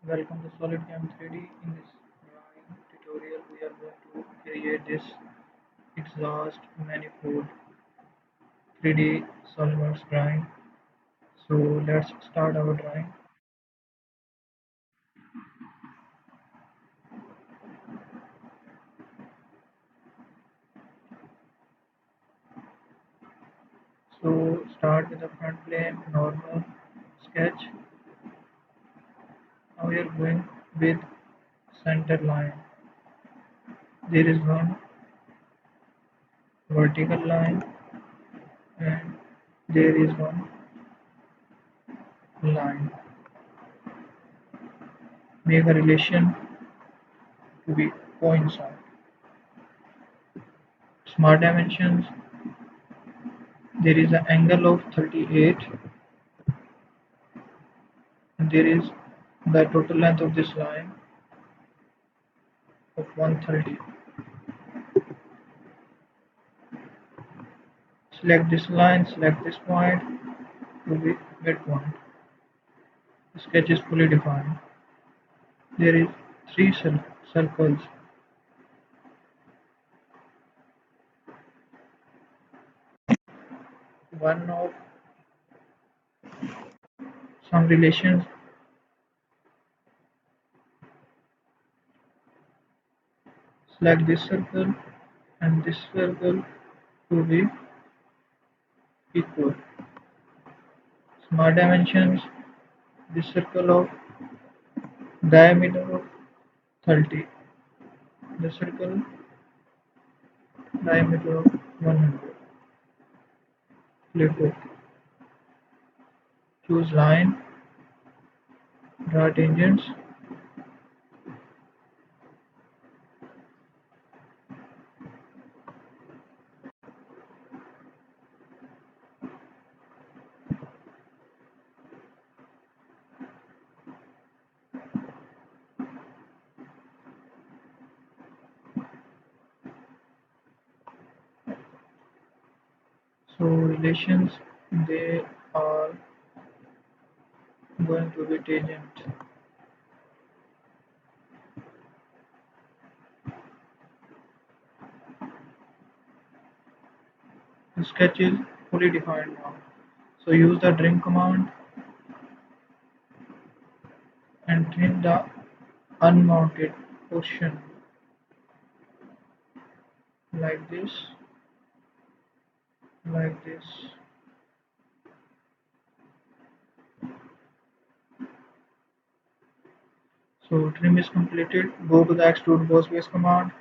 Welcome to SolidCam 3D. In this drawing tutorial, we are going to create this exhaust manifold 3D SolidWorks drawing. So let's start our drawing. So start with the front plane, normal sketch. Now we are going with center line. There is one vertical line and there is one line. Make a relation to be coincide. Smart dimensions. There is an angle of 38 and there is the total length of this line of 130. Select this line, select this point to be midpoint. The sketch is fully defined. There is three circles. One of some relations. Select this circle and this circle to be equal. Smart dimensions. This circle of diameter of 30. The circle diameter of 100. Click OK. Choose line. Draw tangents. So relations, they are going to be tangent. The sketch is fully defined now. So use the trim command and trim the unmounted portion like this, like this. So trim is completed. Go to the extrude boss base command.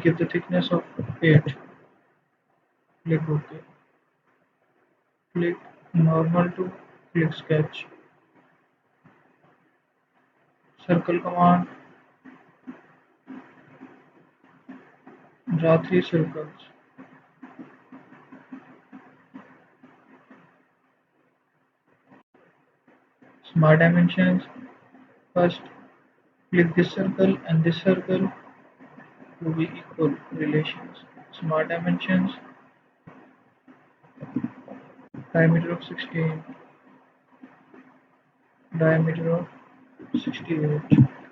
Give the thickness of 8. Click OK. Click normal to click sketch. Circle command. Draw 3 circles. Smart dimensions. First, click this circle and this circle to be equal relations. Smart dimensions. Diameter of 16. Diameter of 68.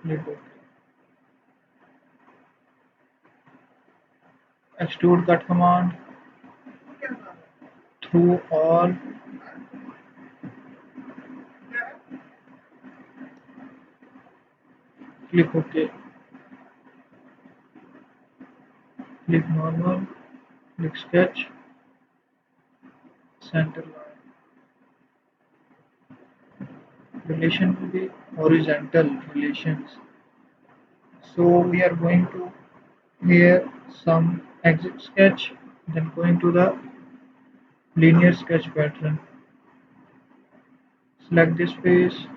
Click OK. Extrude cut command through all. Click OK. Click normal. Click sketch. Center line. Relation will be horizontal relations. So we are going to here some exit sketch, then going to the linear sketch pattern. Select this face,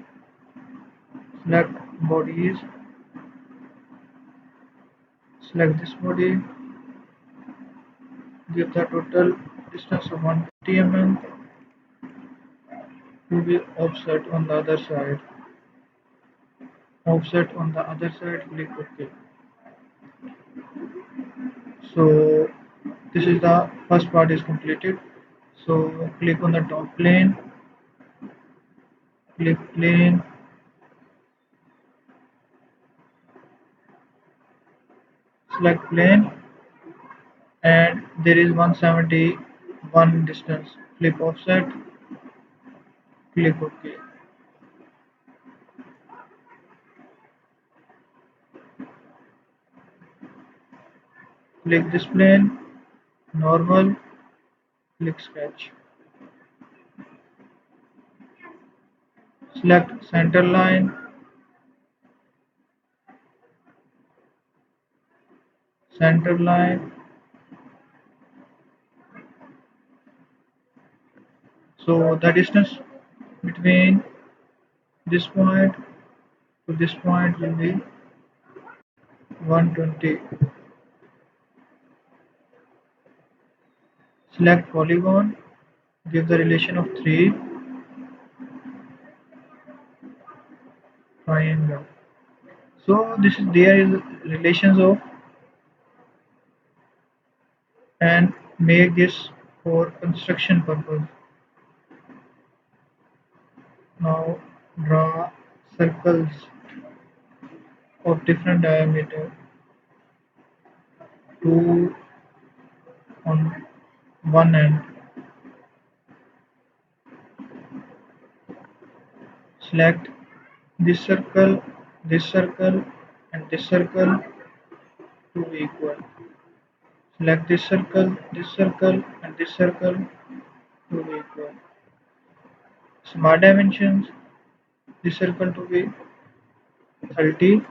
select bodies, select this body, give the total distance of 150 mm to be offset on the other side. Offset on the other side, click OK. So this is the first part is completed. So click on the top plane, click plane, Select plane and there is 171 distance. Click offset, click OK. Click this plane, normal, click sketch. Select center line, center line. So the distance between this point to this point will be 120. Select polygon, give the relation of 3, triangle. So this is there is relations of and make this for construction purpose. Now draw circles of different diameter, two on one end. Select this circle, and this circle to be equal. Select this circle, and this circle to be equal. Smart dimensions, this circle to be 30,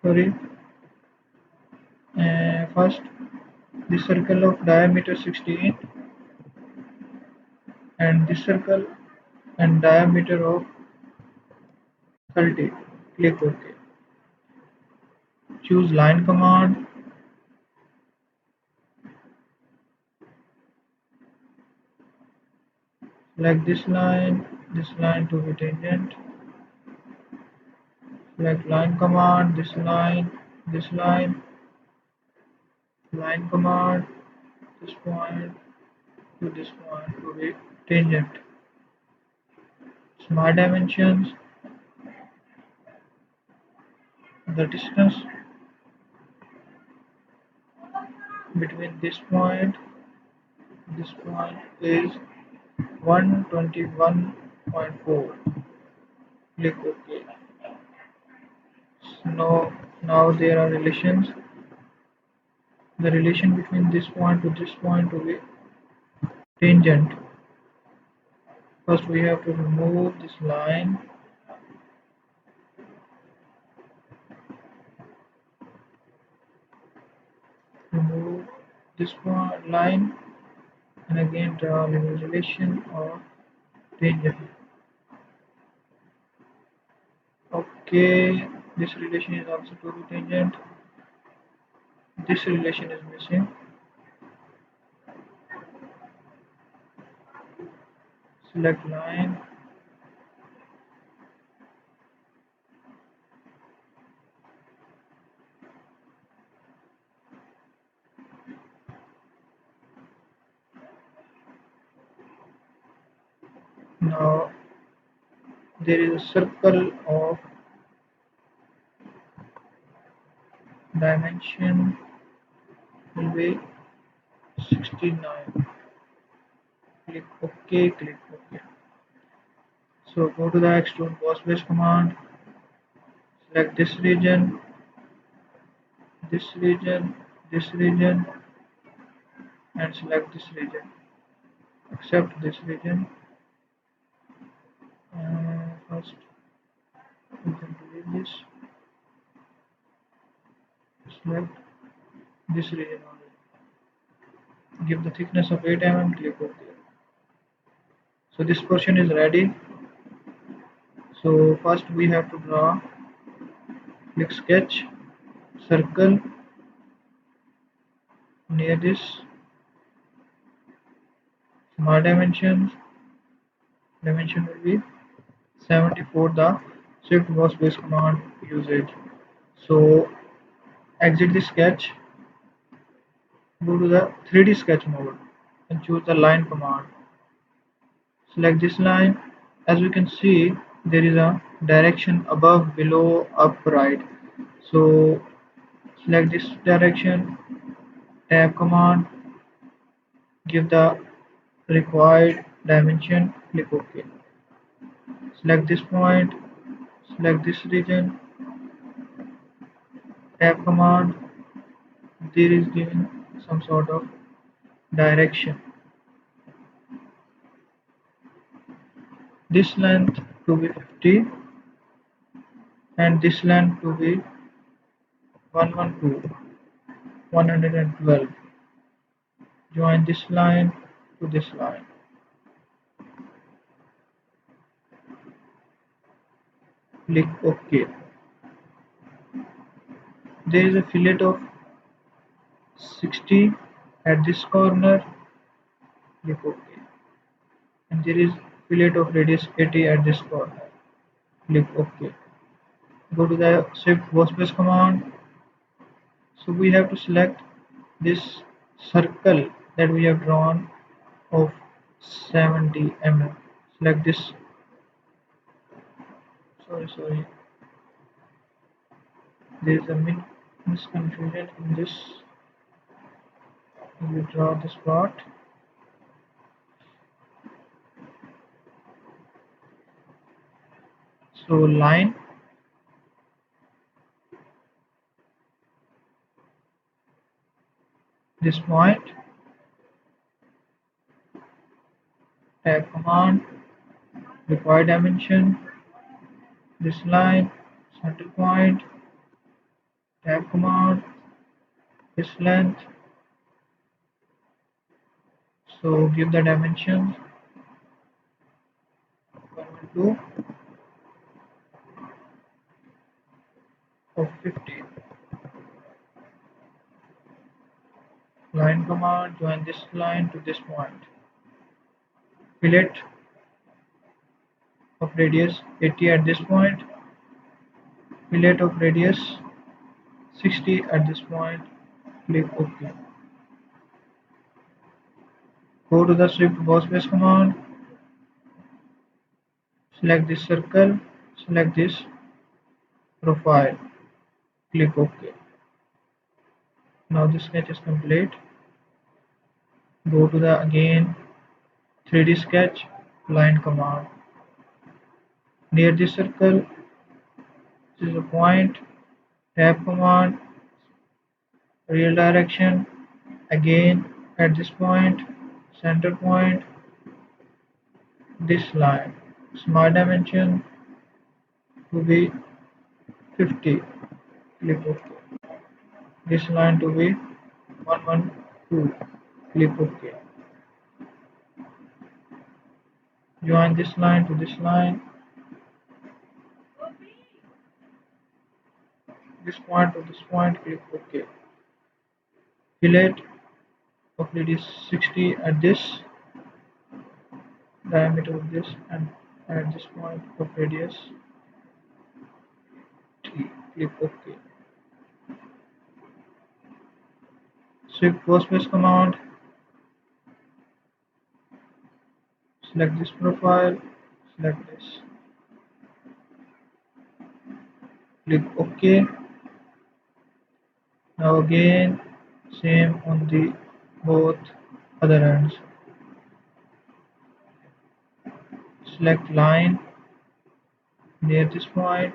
sorry, first this circle of diameter 16 and this circle and diameter of 30. Click OK. Choose line command. Select this line to be tangent. Select line command, this line command, this point to this point to be tangent. Smart dimensions, the distance between this point is 121.4. Click OK. So now there are relations. The relation between this point to this point will be tangent. First we have to remove this line. Remove this point line and again draw a relation of tangent. Okay, this relation is also to be tangent. This relation is missing. Select line. Now there is a circle of dimension will be 69. Click OK, click OK. So go to the extrude boss base command, select this region, this region, and select this region. Accept this region. First, we can delete this. Select this region only. Give the thickness of 8 mm. Click OK. So this portion is ready. So first we have to draw. Click sketch, circle near this. Smart dimensions. Dimension will be 74. The shift was base command usage. So exit the sketch, go to the 3D sketch mode and choose the line command. Select this line. As we can see, there is a direction above, below, up, right. So select this direction, tab command, give the required dimension, click OK. Select this point, select this region, tab command, there is giving some sort of direction. This length to be 50 and this length to be 112, 112. Join this line to this line. Click OK. There is a fillet of 60 at this corner. Click OK. And there is fillet of radius 80 at this corner. Click OK. Go to the shift workspace command. So we have to select this circle that we have drawn of 70 mm. Select this. Sorry. There is a misconfusion in this. We draw this part. So line, this point, tab command, required dimension, this line, center point, tab command, this length. So give the dimension 112 of 50. Line command, join this line to this point. Fillet of radius 80 at this point. Fillet of radius 60 at this point. Click OK. Go to the shift workspace command. Select this circle. Select this profile. Click OK. Now the sketch is complete. Go to the again 3D sketch, line command. Near this circle, this is a point, tab command, real direction, again at this point, center point, this line, smart dimension to be 50, click OK. This line to be 112, click OK. Join this line to this line, this point to this point, click OK. Fillet of radius 60 at this diameter of this and at this point of radius T. Click OK. Shift workspace command. Select this profile. Select this. Click OK. Now again same on the both other ends. Select line near this point.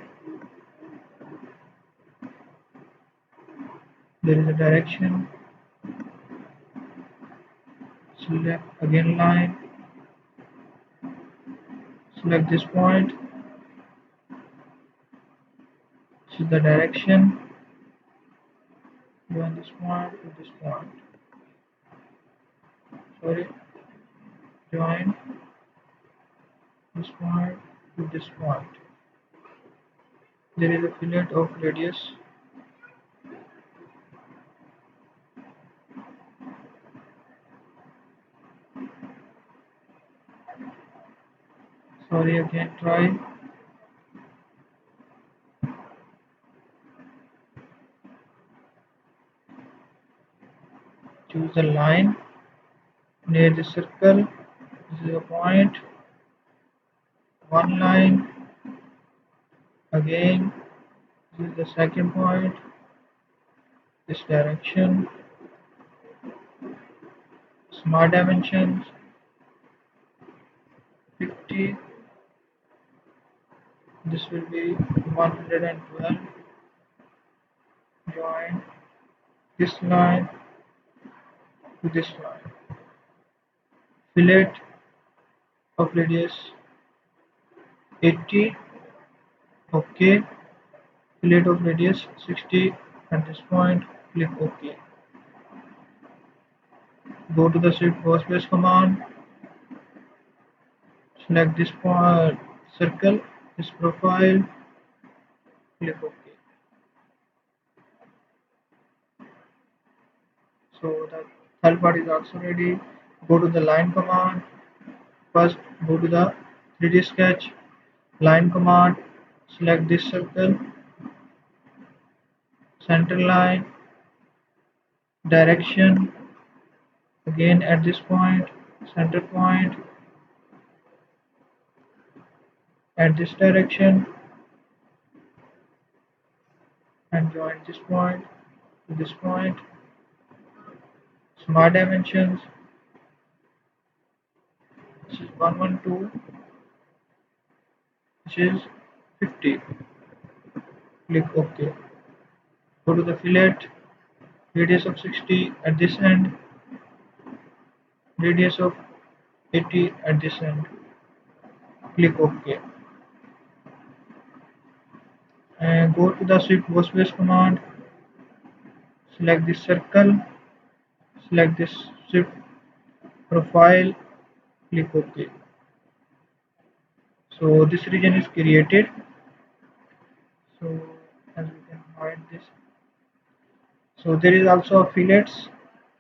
There is a direction. Select again line. Select this point. This is the direction. Join this point to this point. Sorry. Join this point to this point. There is a fillet of radius. Sorry, again try. Choose a line near the circle. This is a point. One line. Again This is the second point. This direction, smart dimensions 50. This will be 112. Join this line to this line. Fillet of radius 80. OK. Fillet of radius 60 at this point. Click OK. Go to the shift workspace command. Select this point, circle, this profile. Click OK. So the third part is also ready. Go to the line command. First go to the 3D sketch, line command, select this circle, center line, direction, again at this point, center point, at this direction, and join this point to this point. Smart dimensions, this is 112, this is 50. Click OK. Go to the fillet, radius of 60 at this end, radius of 80 at this end. Click OK. And go to the shift workspace command, select this circle, select this shift profile, click OK. So this region is created. So as we can hide this. So there is also a fillets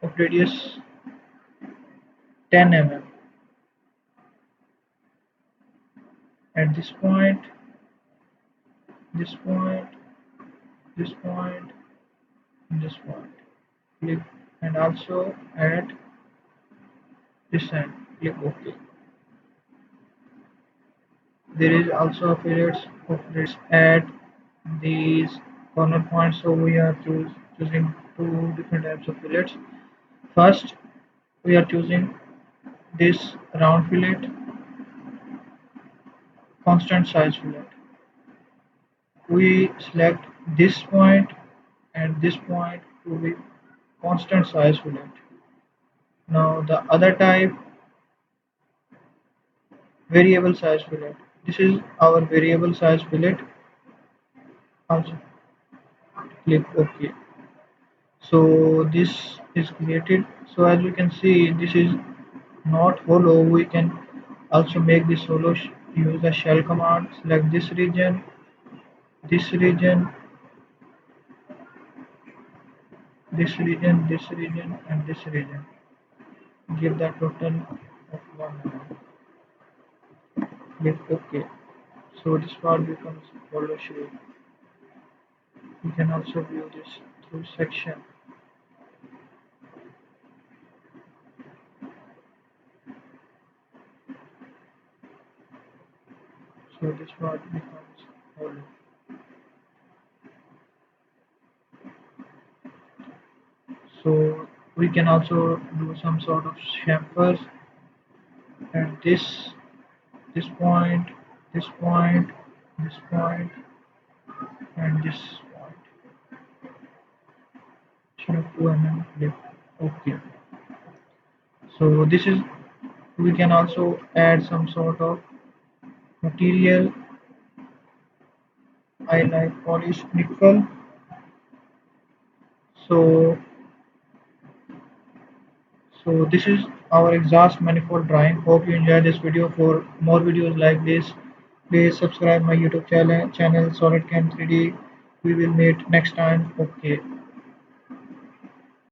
of radius 10 mm at this point, this point, this point, and this point. Click and also at this end. Click OK. There is also a fillets of radius at these corner points. So we are choosing two different types of fillets. First, we are choosing this round fillet, constant size fillet. We select this point and this point to be constant size fillet. Now the other type, variable size fillet. This is our variable size fillet. Also click OK. So this is created. So as we can see, this is not hollow. We can also make this hollow. Use the shell command. Select this region, this region, and this region. Give the total of 1 click OK. So this part becomes follow shape. You can also view this through section. So this part becomes hollow. So we can also do some sort of chamfers at this point, this point, this point, and this point. Sharp 2 mm click OK. So this is we can also add some sort of material. I like polished nickel. So so this is our exhaust manifold drawing. Hope you enjoyed this video. For more videos like this, please subscribe my YouTube channel Solid Cam 3D. We will meet next time. Okay.